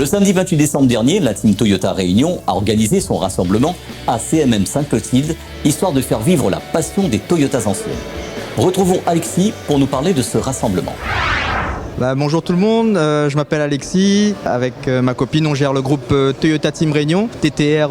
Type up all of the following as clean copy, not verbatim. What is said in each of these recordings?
Le samedi 28 décembre dernier, la team Toyota Réunion a organisé son rassemblement à CMM Saint-Clotilde, histoire de faire vivre la passion des Toyotas anciennes. Retrouvons Alexis pour nous parler de ce rassemblement. Bonjour tout le monde, je m'appelle Alexis, avec ma copine on gère le groupe Toyota Team Réunion, TTR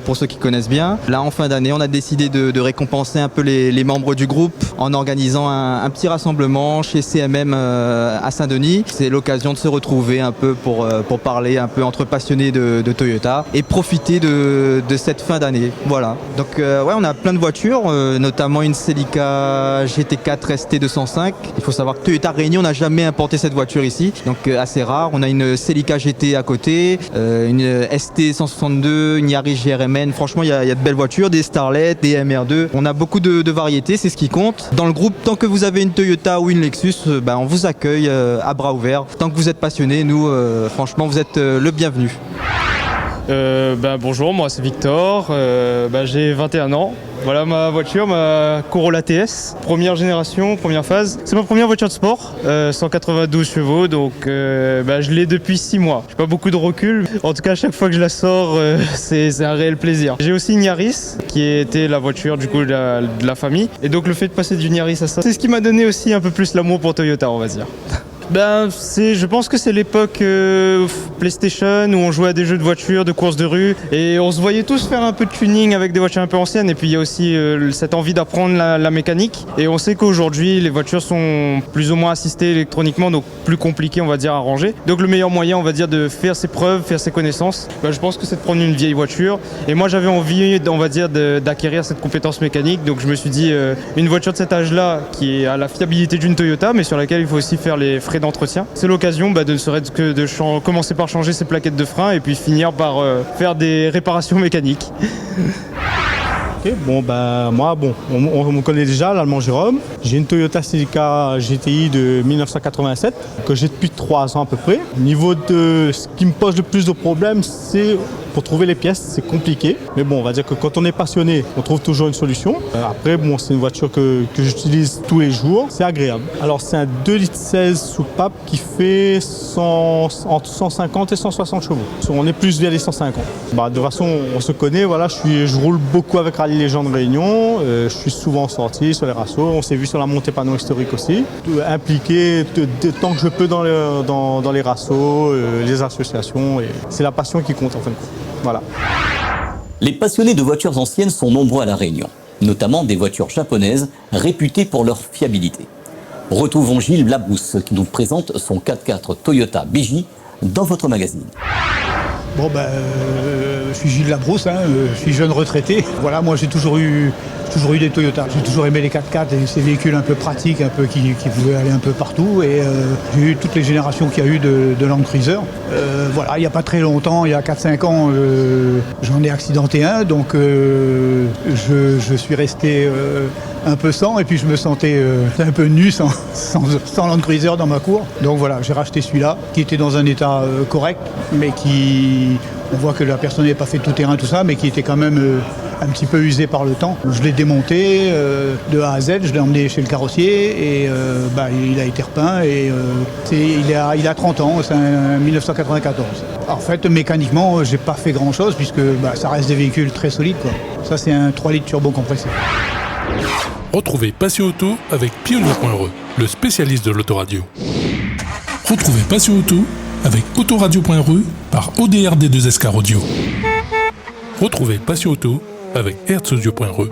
pour ceux qui connaissent bien. Là en fin d'année on a décidé de récompenser un peu les membres du groupe en organisant un petit rassemblement chez CMM à Saint-Denis. C'est l'occasion de se retrouver un peu pour parler un peu entre passionnés de Toyota et profiter de cette fin d'année. Voilà, donc ouais, on a plein de voitures, notamment une Celica GT4 ST205. Il faut savoir que Toyota Réunion n'a jamais importé cette voiture ici, donc assez rare. On a une Celica GT à côté, une ST162, une Yaris GRMN. Franchement, il y a de belles voitures, des Starlet, des MR2. On a beaucoup de variétés, c'est ce qui compte. Dans le groupe, tant que vous avez une Toyota ou une Lexus, on vous accueille à bras ouverts. Tant que vous êtes passionné, nous, franchement, vous êtes le bienvenu. Bonjour, moi c'est Victor, j'ai 21 ans. Voilà ma voiture, ma Corolla TS, première génération, première phase. C'est ma première voiture de sport, 192 chevaux, donc je l'ai depuis 6 mois. J'ai pas beaucoup de recul, en tout cas à chaque fois que je la sors, c'est un réel plaisir. J'ai aussi une Yaris, qui était la voiture du coup de la famille, et donc le fait de passer d'une Yaris à ça, c'est ce qui m'a donné aussi un peu plus l'amour pour Toyota, on va dire. Je pense que c'est l'époque PlayStation où on jouait à des jeux de voitures, de courses de rue et on se voyait tous faire un peu de tuning avec des voitures un peu anciennes et puis il y a aussi cette envie d'apprendre la mécanique et on sait qu'aujourd'hui les voitures sont plus ou moins assistées électroniquement donc plus compliquées on va dire à ranger. Donc le meilleur moyen on va dire de faire ses preuves, faire ses connaissances, je pense que c'est de prendre une vieille voiture et moi j'avais envie on va dire d'acquérir cette compétence mécanique donc je me suis dit une voiture de cet âge-là qui a la fiabilité d'une Toyota mais sur laquelle il faut aussi faire les frais d'entretien. C'est l'occasion de ne serait-ce que de commencer par changer ses plaquettes de frein et puis finir par faire des réparations mécaniques. Okay, moi, on me connaît déjà, l'Allemand Jérôme. J'ai une Toyota Celica GTI de 1987 que j'ai depuis 3 ans à peu près. Au niveau de ce qui me pose le plus de problèmes, c'est pour trouver les pièces, c'est compliqué. Mais bon, on va dire que quand on est passionné, on trouve toujours une solution. Après, c'est une voiture que j'utilise tous les jours. C'est agréable. Alors, c'est un 2,16 litres soupape qui fait entre 150 et 160 chevaux. On est plus vers les 150. De toute façon, on se connaît. Voilà, je roule beaucoup avec Rallye Légende Réunion. Je suis souvent sorti sur les rassos. On s'est vu sur la montée panneau historique aussi. Impliqué tant que je peux dans les rassos, les associations. C'est la passion qui compte en fin de compte. Voilà. Les passionnés de voitures anciennes sont nombreux à La Réunion, notamment des voitures japonaises réputées pour leur fiabilité. Retrouvons Gilles Labrousse qui nous présente son 4x4 Toyota BJ dans votre magazine. Je suis Gilles Labrousse, je suis jeune retraité. Voilà, moi j'ai toujours eu des Toyota. J'ai toujours aimé les 4x4 et ces véhicules un peu pratiques, un peu qui pouvaient aller un peu partout. Et j'ai eu toutes les générations qu'il y a eu de Land Cruiser. Voilà, il n'y a pas très longtemps, il y a 4-5 ans, j'en ai accidenté un. Donc je suis resté un peu sans et puis je me sentais un peu nu sans Land Cruiser dans ma cour. Donc voilà, j'ai racheté celui-là qui était dans un état correct, mais on voit que la personne n'avait pas fait tout terrain, tout ça, mais qui était quand même un petit peu usé par le temps. Je l'ai démonté de A à Z, je l'ai emmené chez le carrossier et il a été repeint et il a 30 ans, c'est un 1994. En fait, mécaniquement, j'ai pas fait grand-chose puisque ça reste des véhicules très solides, quoi. Ça, c'est un 3 litres turbo compressé. Retrouvez Passion Auto avec Pionnier.re, le spécialiste de l'autoradio. Retrouvez Passion Auto avec Autoradio.re par ODRD2SK Audio. Retrouvez Passion Auto avec Hertz Audio.re.